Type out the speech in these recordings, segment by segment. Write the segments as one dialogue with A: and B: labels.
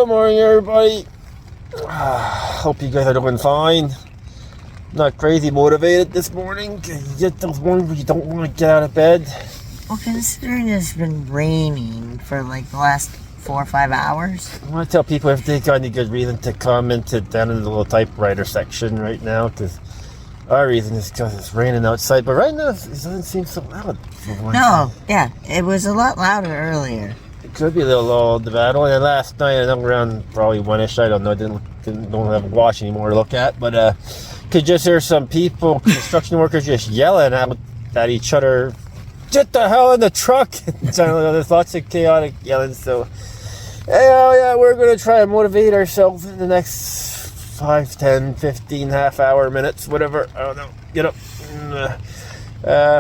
A: Good morning, everybody. Hope you guys are doing fine. Not crazy motivated this morning. You get those mornings where you don't want to get out of bed.
B: Well, considering it's been raining for like the last 4 or 5 hours.
A: I want to tell people if they got any good reason to comment it down in the little typewriter section right now, because our reason is because it's raining outside. But right now, it doesn't seem so loud.
B: No, yeah, it was a lot louder earlier.
A: It could be a little low, the battle. And last night, I know around probably 1-ish, I don't know, don't have a watch anymore to look at, but could just hear some people, construction workers, just yelling at each other. Get the hell in the truck! There's lots of chaotic yelling, so yeah, we're going to try and motivate ourselves in the next 5, 10, 15, half-hour minutes, whatever. I don't know. Get up.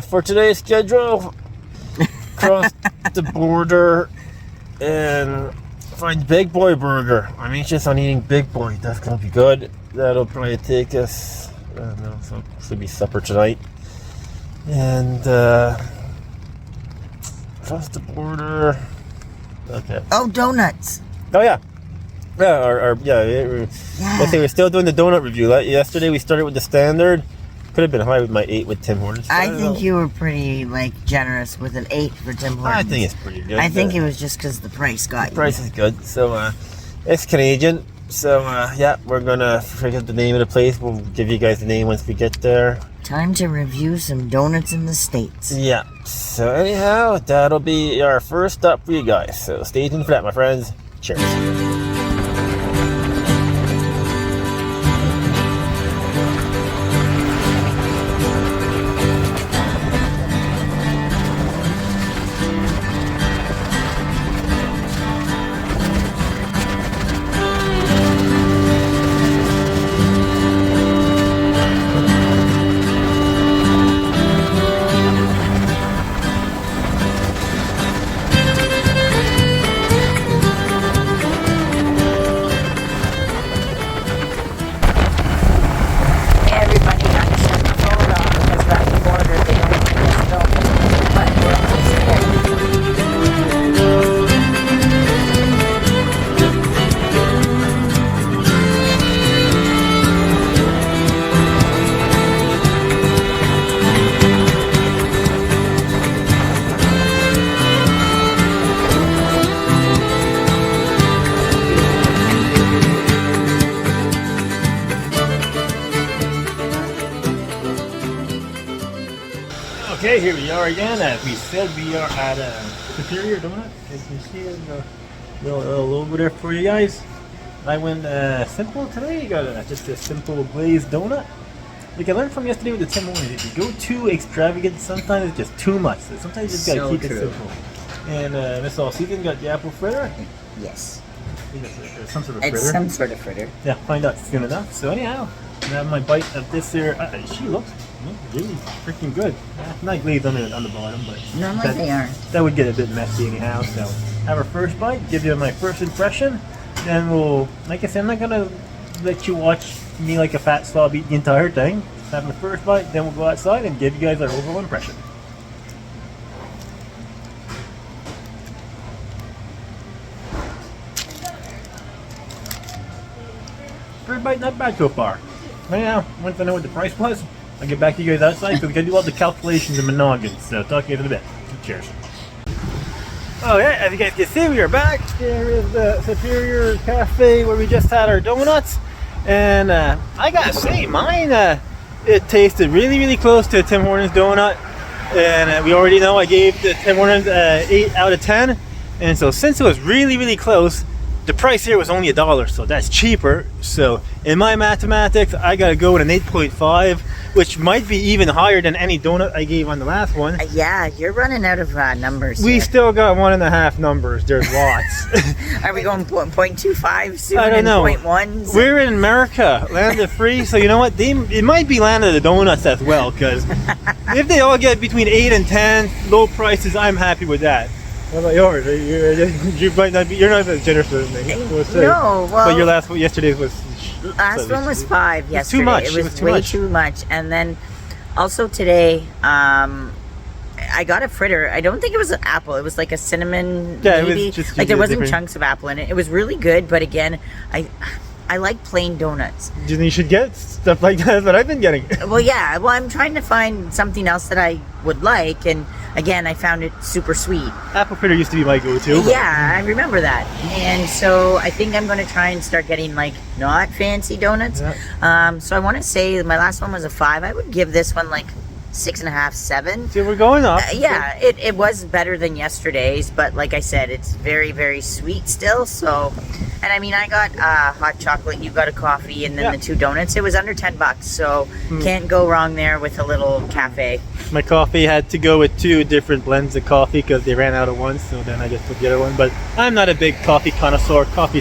A: For today's schedule, cross the border and find Big Boy Burger. I'm anxious on eating Big Boy. That's going to be good. That'll probably take us, I don't know, so it should be supper tonight. And, across the border. Okay.
B: Oh, donuts.
A: Oh, yeah. Yeah, I think we're still doing the donut review. Yesterday we started with the standard. Could have been high with my 8 with Tim Hortons.
B: I think you were pretty, generous with an 8 for Tim Hortons.
A: I think it's pretty good.
B: I think it was just because the price got you.
A: The price is good. So, it's Canadian. So, yeah, we're going to forget the name of the place. We'll give you guys the name once we get there.
B: Time to review some donuts in the States.
A: Yeah. So, anyhow, that'll be our first stop for you guys. So, stay tuned for that, my friends. Cheers. Okay, here we are again. As we said, we are at Superior Donut. As you see, a little logo there for you guys. I went simple today. You got just a simple glazed donut. Like I learned from yesterday with the Tim Hortons, if you go too extravagant, sometimes it's just too much. So sometimes you just gotta keep it simple. And Miss All Season got the apple fritter.
B: Yes.
A: Some sort of fritter.
B: It's some sort of fritter.
A: Yeah, find out soon enough. So anyhow, I have my bite of this here. She looks really freaking good. Not glazed on the bottom, but
B: normally they are.
A: That would get a bit messy anyhow. So have our first bite, give you my first impression. Then we'll, like I said, I'm not gonna let you watch me like a fat slob eat the entire thing. Have the first bite, then we'll go outside and give you guys our overall impression. First bite, not bad so far. Right now, once I know what the price was, I'll get back to you guys outside because we gotta do all the calculations in my noggin. So talk to you in a bit. Cheers. Oh yeah, as you guys can see, we are back. There is the Superior Cafe where we just had our donuts. And I gotta say, mine, it tasted really, really close to a Tim Hortons donut. And we already know I gave the Tim Hortons 8 out of 10. And so since it was really, really close, the price here was only $1, so that's cheaper. So in my mathematics, I gotta go with an 8.5, which might be even higher than any donut I gave on the last one.
B: Yeah, you're running out of numbers.
A: We
B: here.
A: still got 1.5 numbers. There's lots.
B: Are we going 0.25 soon?
A: I don't know.
B: 0.1s?
A: We're in America, land of free. So you know what? It might be land of the donuts as well. Because if they all get between 8 and 10 low prices, I'm happy with that. What about yours? You might not be. You're not as generous as me.
B: No, well.
A: But yesterday's was.
B: Last one was 5 yesterday.
A: Too much.
B: It was way too much. And then also today, I got a fritter. I don't think it was an apple. It was like a cinnamon.
C: Yeah, it
B: maybe.
C: was just
B: like there wasn't
C: different.
B: chunks of apple in it. It was really good, but again, I like plain donuts.
C: You should get stuff like that. That's what I've been getting.
B: Well, yeah. Well, I'm trying to find something else that I would like, and again, I found it super sweet.
C: Apple fritter used to be my go-to. but-
B: Yeah, I remember that. And so I think I'm going to try and start getting like not fancy donuts.
C: Yeah.
B: So I want to say my last one was a 5. I would give this one like 6.5, 7.
C: See, we're going up.
B: Yeah, it was better than yesterday's, but like I said, it's very, very sweet still. So, and I mean, I got hot chocolate, you got a coffee, and then the 2 donuts. It was under $10, so can't go wrong there with a little cafe.
C: My coffee had to go with 2 different blends of coffee because they ran out of one, so then I just took the other one. But I'm not a big coffee connoisseur. Coffee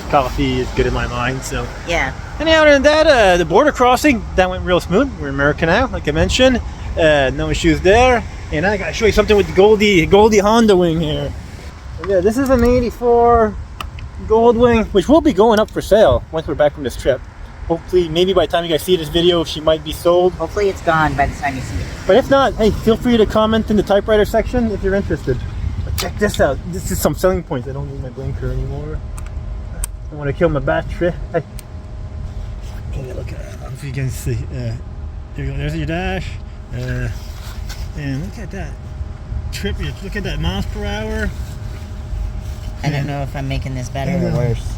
C: is good in my mind, so.
B: Yeah.
C: Anyhow, other than that, the border crossing, that went real smooth. We're in America now, like I mentioned. No issues there. And I gotta show you something with the Goldie Honda wing here. Yeah, this is an 84 Gold Wing, which will be going up for sale once we're back from this trip. Hopefully, maybe by the time you guys see this video, she might be sold.
B: Hopefully it's gone by the time you see it.
C: But if not, hey, feel free to comment in the typewriter section if you're interested. But check this out. This is some selling points. I don't need my blinker anymore. I want to kill my battery. Hey. Okay, look at that. If you can see. There you go. There's your dash. And look at that. Trip. Look at that miles per hour.
B: I don't know if I'm making this better or worse.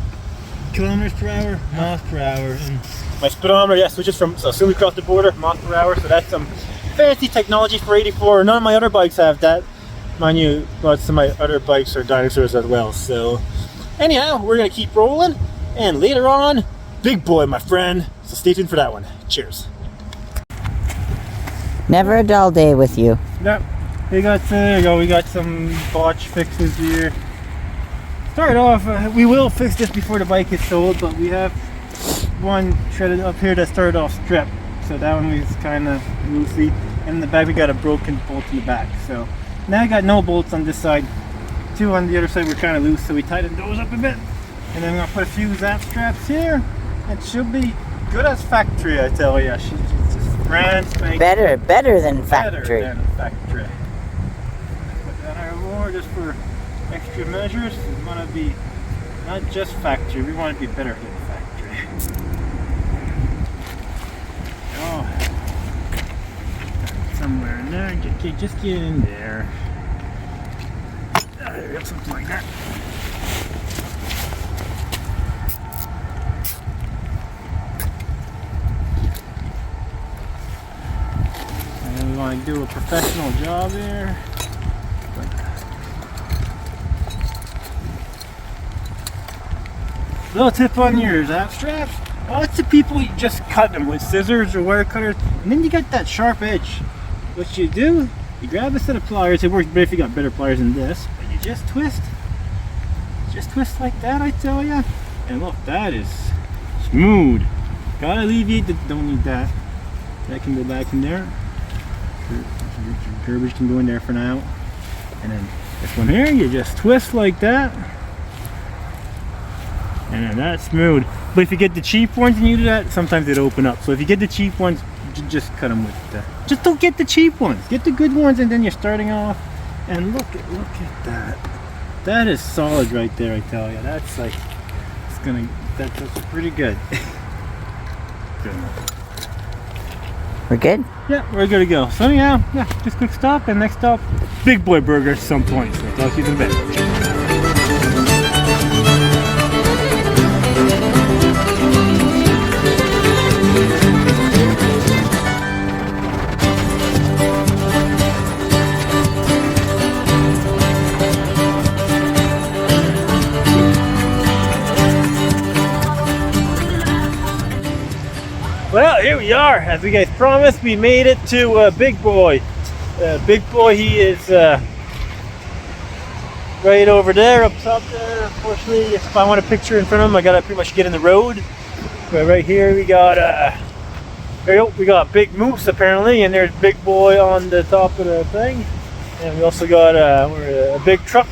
C: Kilometers per hour, miles per hour. And my speedometer, yeah, switches from, so soon we cross the border, miles per hour. So that's some fancy technology for 84. None of my other bikes have that. Mind you, lots of my other bikes are dinosaurs as well. So anyhow, we're gonna keep rolling. And later on, big boy, my friend. So stay tuned for that one. Cheers.
B: Never a dull day with you.
C: Yep. There you go. We got some botch fixes here. Start off, we will fix this before the bike is sold, but we have one shredded up here that started off stripped. So that one was kind of loosey. And in the back we got a broken bolt in the back. So now I got no bolts on this side. 2 on the other side were kind of loose, so we tightened those up a bit. And then I'm going to put a few zap straps here. It should be good as factory, I tell you. She's just brand spanking.
B: Better than factory.
C: Better than factory. Put that on more just for extra measures. We want to be not just factory, we want to be better than factory. Oh, somewhere in there, just get in there. There we go, something like that. And we want to do a professional job here. Little tip on your zap straps. Lots of people just cut them with scissors or wire cutters, and then you got that sharp edge. What you do, you grab a set of pliers. It works better if you got better pliers than this, but you just twist like that, I tell ya. And look, that is smooth. Gotta alleviate the, don't need that. That can go back in there. Garbage can go in there for now. And then this one here, you just twist like that. And then that's smooth. But if you get the cheap ones and you do that, sometimes they open up. So if you get the cheap ones, just cut them with that. Just don't get the cheap ones. Get the good ones, and then you're starting off. And look at that. That is solid right there, I tell you. That's like, it's gonna, that's pretty good. Good.
B: We're good?
C: Yeah, we're good to go. So anyhow, yeah, just quick stop, and next stop, Big Boy Burger at some point. So talk to you in a bit. Well, here we are. As we guys promised, we made it to Big Boy. Big Boy, he is right over there, up top there. Unfortunately, if I want a picture in front of him, I gotta pretty much get in the road. But right here, we got there you go, we got Big Moose apparently, and there's Big Boy on the top of the thing. And we also got a big truck.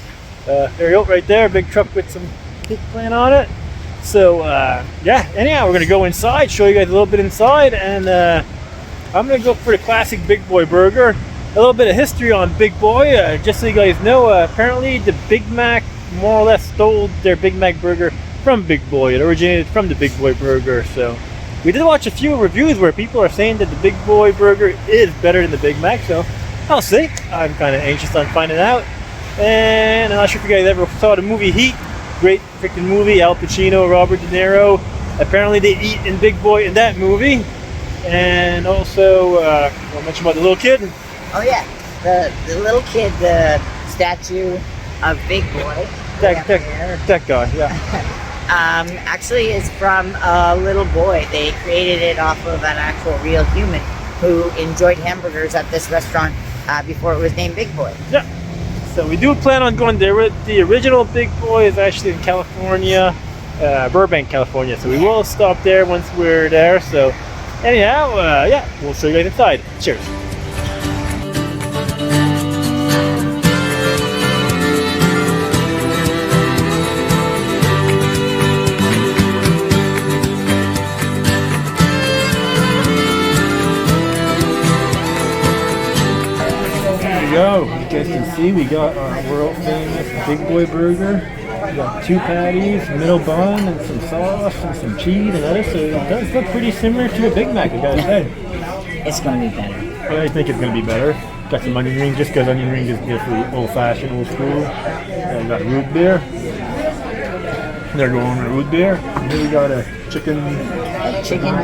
C: There you go, right there, big truck with some kick plant on it. So yeah, anyhow, we're gonna go inside, show you guys a little bit inside, and I'm gonna go for the classic Big Boy burger. little bit of history on Big Boy. Just so you guys know, apparently the Big Mac more or less stole their Big Mac burger from Big Boy. It originated from the Big Boy burger. So we did watch a few reviews where people are saying that the Big Boy burger is better than the Big Mac. So I'll see. I'm kind of anxious on finding out. And I'm not sure if you guys ever saw the movie Heat. Great freaking movie. Al Pacino, Robert De Niro. Apparently they eat in Big Boy in that movie. And also, I'll mention about the little kid.
B: Oh yeah, the little kid, the statue of Big Boy.
C: That guy, yeah.
B: Actually is from a little boy. They created it off of an actual real human who enjoyed hamburgers at this restaurant before it was named Big Boy.
C: Yeah. So we do plan on going there. The original Big Boy is actually in California, Burbank, California. So we will stop there once we're there. So anyhow, yeah, we'll show you guys inside. Cheers. Go. You guys can see we got our world famous Big Boy burger. We got 2 patties, middle bun, and some sauce, and some cheese, and lettuce. So it does look pretty similar to a Big Mac, I gotta say.
B: It's gonna be better.
C: I think it's gonna be better. Got some onion rings, just because onion rings is definitely old-fashioned, old school. We got root beer. They're going with root beer. And then we got a chicken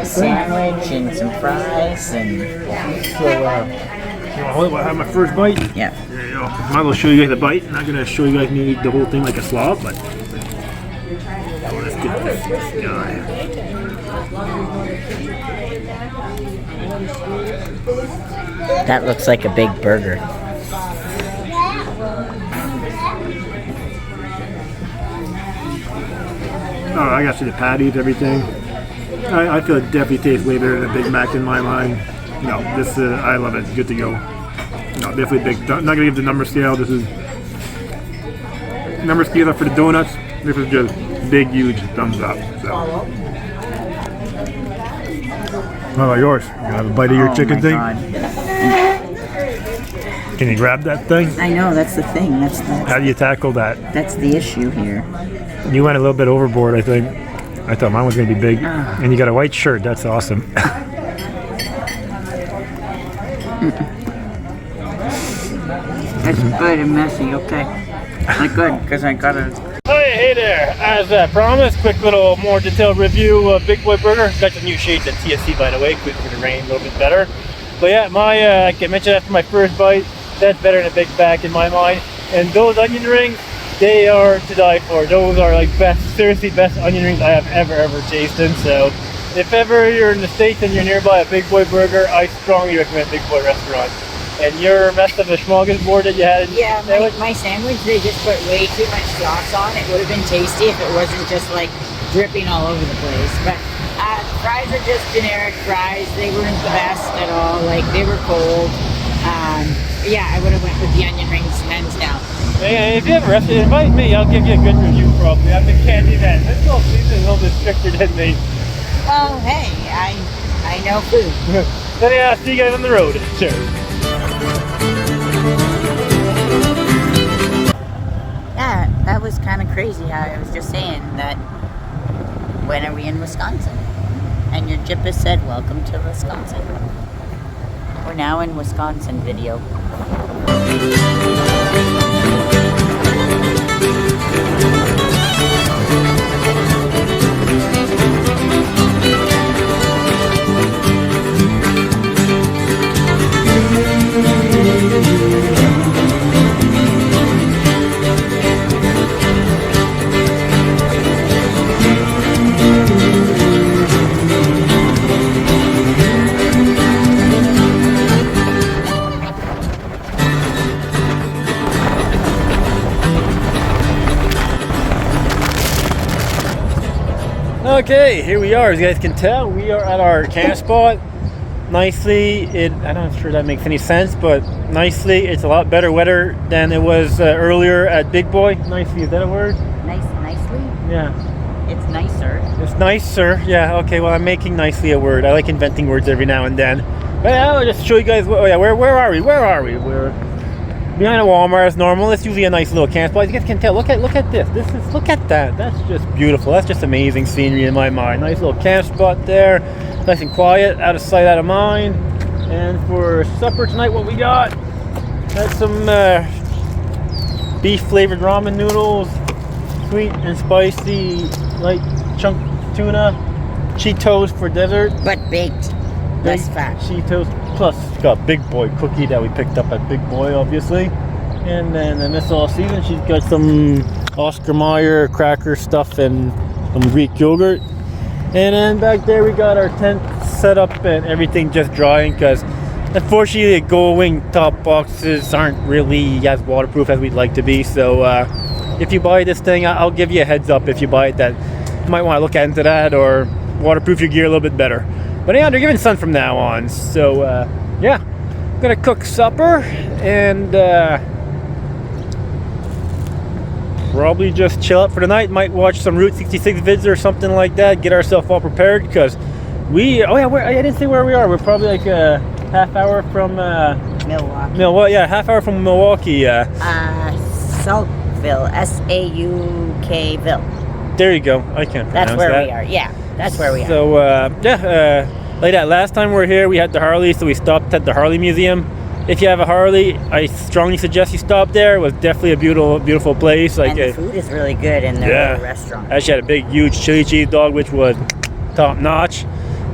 B: Sandwich and some fries and
C: so. I'll have my first bite.
B: yeah.
C: There you go. Might as well show you guys a bite. I'm not gonna show you guys me eat the whole thing like a slob, but let's get this guy.
B: That looks like a big burger.
C: Oh, I got to see the patties, everything. I feel it definitely tastes way better than a Big Mac in my mind. No, this I love it. Good to go. No, definitely big. Not gonna give the number scale. This is number scale up for the donuts. This is just big, huge thumbs up. So, how about yours? You gonna have a bite of your chicken thing?
B: God.
C: Can you grab that thing?
B: I know, that's the thing.
C: How do you tackle that?
B: That's the issue here.
C: You went a little bit overboard, I think. I thought mine was gonna be big. And you got a white shirt. That's awesome.
B: It's good and messy, okay. Not good, because I got it.
C: Hey there! As promised, quick little more detailed review of Big Boy Burger. Got some new shades at TSC, by the way, quick for the rain, a little bit better. But yeah, like I mentioned after my first bite, that's better than a Big Mac in my mind. And those onion rings, they are to die for. Those are like seriously best onion rings I have ever tasted. So if ever you're in the States and you're nearby a Big Boy Burger, I strongly recommend Big Boy Restaurant. And your mess of a smorgasbord that you had in
B: yeah, my sandwich, they just put way too much sauce on. It would have been tasty if it wasn't just like dripping all over the place. But fries are just generic fries. They weren't the best at all. Like, they were cold. Yeah, I would have went with the onion rings hands down.
C: Hey, if you ever invite me, I'll give you a good review probably. I'm the candy man. This whole season is a little bit stricter than me.
B: Well, hey, I know food.
C: Then yeah, see you guys on the road. Cheers.
B: Yeah, that was kind of crazy how I was just saying that when are we in Wisconsin? And your Jippa said, welcome to Wisconsin. We're now in Wisconsin video.
C: Okay, here we are. As you guys can tell, we are at our camp spot. Nicely, I'm not sure that makes any sense, but nicely, it's a lot better weather than it was earlier at Big Boy. Nicely, is that a word?
B: Nicely?
C: Yeah.
B: It's nicer.
C: It's nicer, yeah, okay, well I'm making nicely a word. I like inventing words every now and then. But yeah, I'll just show you guys. Oh yeah, where are we? Where are we? We're behind a Walmart as normal. It's usually a nice little camp spot. You guys can tell. Look at this. Look at that. That's just beautiful. That's just amazing scenery in my mind. Nice little camp spot there. Nice and quiet, out of sight, out of mind. And for supper tonight, what we got? Had some beef flavored ramen noodles, sweet and spicy light chunk tuna, Cheetos for dessert.
B: But baked, less fat.
C: Cheetos, plus got Big Boy cookie that we picked up at Big Boy, obviously. And then Miss All Season, she's got some Oscar Mayer cracker stuff and some Greek yogurt. And then back there we got our tent set up and everything just drying because unfortunately the Go-Wing top boxes aren't really as waterproof as we'd like to be. So if you buy this thing, I'll give you a heads up if you buy it that you might want to look into that or waterproof your gear a little bit better. But yeah, they're giving sun from now on. So yeah, I'm gonna cook supper and probably just chill out for the night. Might watch some Route 66 vids or something like that. Get ourselves all prepared because we. Oh yeah, I didn't say where we are. We're probably like a half hour from
B: Milwaukee.
C: Yeah, half hour from Milwaukee.
B: Saukville, Saukville.
C: There you go. I can't pronounce
B: That's where
C: that.
B: we are. Yeah, that's where we are.
C: So like that last time we were here, we had the Harley, so we stopped at the Harley Museum. If you have a Harley, I strongly suggest you stop there. It was definitely a beautiful place. Like
B: and the food is really good in their restaurant.
C: I actually had a big, huge chili cheese dog, which was top notch.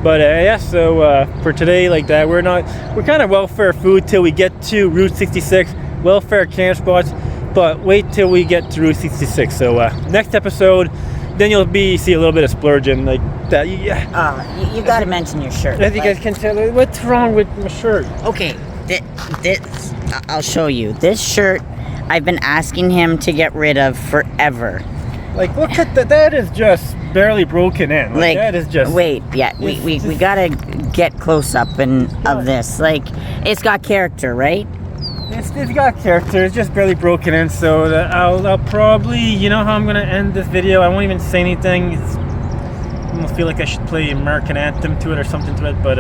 C: But yeah, so for today, like that, we're kind of welfare food till we get to Route 66, welfare camp spots. But wait till we get to Route 66. So next episode, then you'll see a little bit of splurging like that. Yeah.
B: You got to mention your shirt.
C: As you guys can tell, what's wrong with my shirt?
B: Okay. This I'll show you. This shirt I've been asking him to get rid of forever.
C: Like, look at that. That is just barely broken in. Like that is just.
B: Wait, yeah, we gotta get close up of this. Like, it's got character, right?
C: It's got character. It's just barely broken in. So I'll probably, you know how I'm gonna end this video. I won't even say anything. I almost feel like I should play American Anthem to it or something to it, but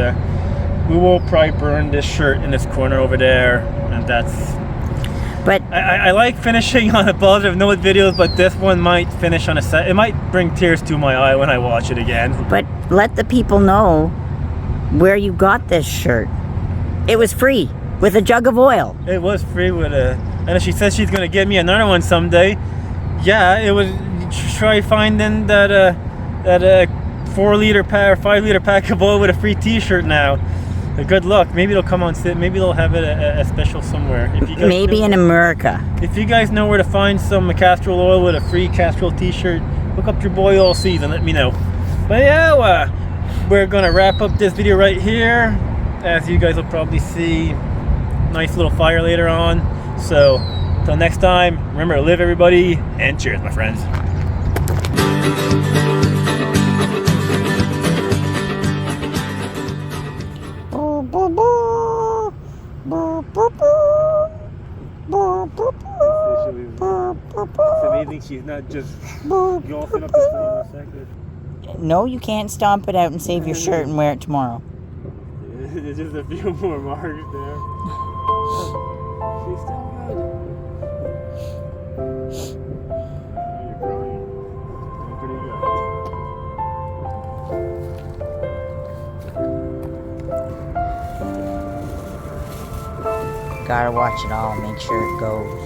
C: we will probably burn this shirt in this corner over there, and that's.
B: But
C: I like finishing on a positive note with videos, but this one might finish on a set. It might bring tears to my eye when I watch it again.
B: But let the people know where you got this shirt. It was free with a jug of oil.
C: It was free with and she says she's gonna get me another one someday. Yeah, it was. Try finding that 4-liter pack or 5-liter pack of oil with a free T-shirt now. Good luck. Maybe it'll come on. Maybe they'll have it a special somewhere. If you guys
B: maybe in America.
C: If you guys know where to find some Castrol oil with a free Castrol T-shirt, look up your boy All Season. Let me know. But yeah, we're gonna wrap up this video right here. As you guys will probably see, nice little fire later on. So until next time, remember to live, everybody, and cheers, my friends. It's amazing she's not just golfing up this phone in a second.
B: No, you can't stomp it out and save your shirt and wear it tomorrow.
C: There's just a few more marks there. She's still good. You're growing pretty good.
B: Gotta watch it all, make sure it goes.